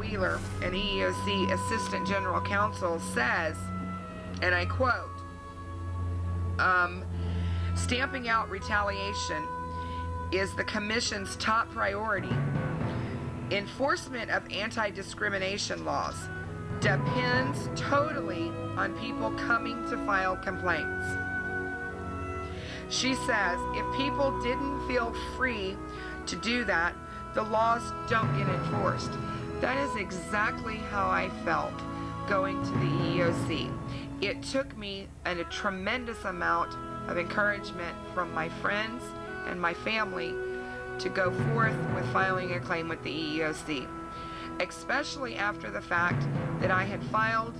Wheeler, an EEOC Assistant General Counsel, says, and I quote, stamping out retaliation is the Commission's top priority. Enforcement of anti-discrimination laws depends totally on people coming to file complaints. She says if people didn't feel free to do that, the laws don't get enforced. That is exactly how I felt going to the EEOC. It took me a tremendous amount of encouragement from my friends and my family to go forth with filing a claim with the EEOC, especially after the fact that I had filed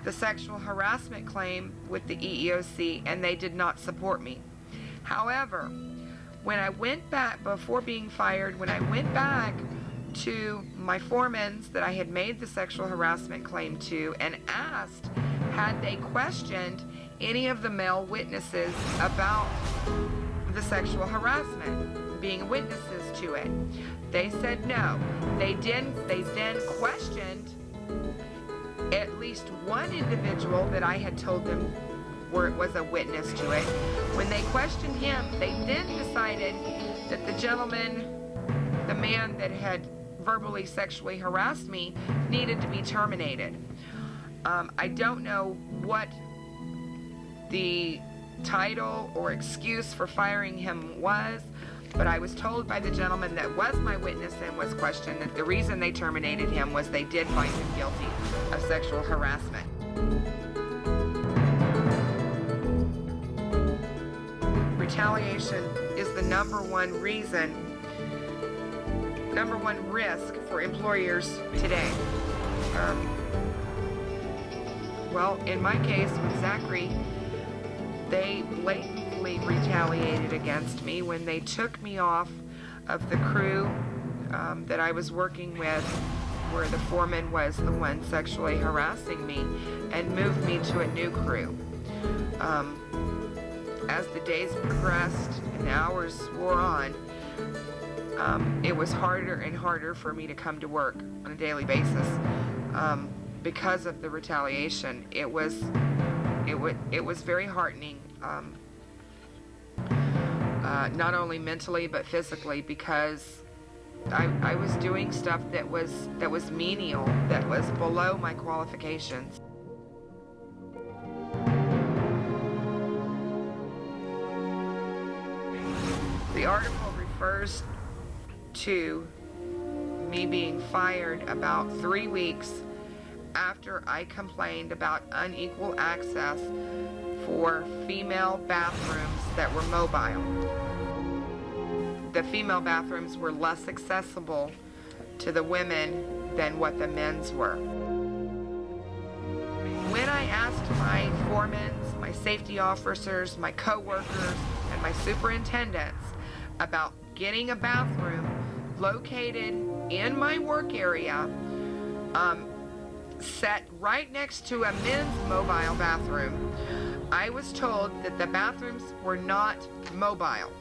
the sexual harassment claim with the EEOC and they did not support me. However, when I went back, before being fired, when I went back to my foremans that I had made the sexual harassment claim to and asked had they questioned any of the male witnesses about the sexual harassment, being witnesses to it, they said no. They then questioned at least one individual that I had told them was a witness to it. When they questioned him, they then decided that the gentleman, the man that had verbally sexually harassed me, needed to be terminated. I don't know what the title or excuse for firing him was, but I was told by the gentleman that was my witness and was questioned that the reason they terminated him was they did find him guilty of sexual harassment. Retaliation is the number one risk for employers today. Well, in my case with Zachary, they blatantly retaliated against me when they took me off of the crew that I was working with, where the foreman was the one sexually harassing me, and moved me to a new crew. As the days progressed and the hours wore on, it was harder and harder for me to come to work on a daily basis because of the retaliation. It was very heartening, not only mentally but physically, because I was doing stuff that was menial, that was below my qualifications. The article refers to me being fired about 3 weeks after I complained about unequal access for female bathrooms that were mobile. The female bathrooms were less accessible to the women than what the men's were. When I asked my foremans, my safety officers, my co-workers, and my superintendents about getting a bathroom located in my work area, set right next to a men's mobile bathroom, I was told that the bathrooms were not mobile.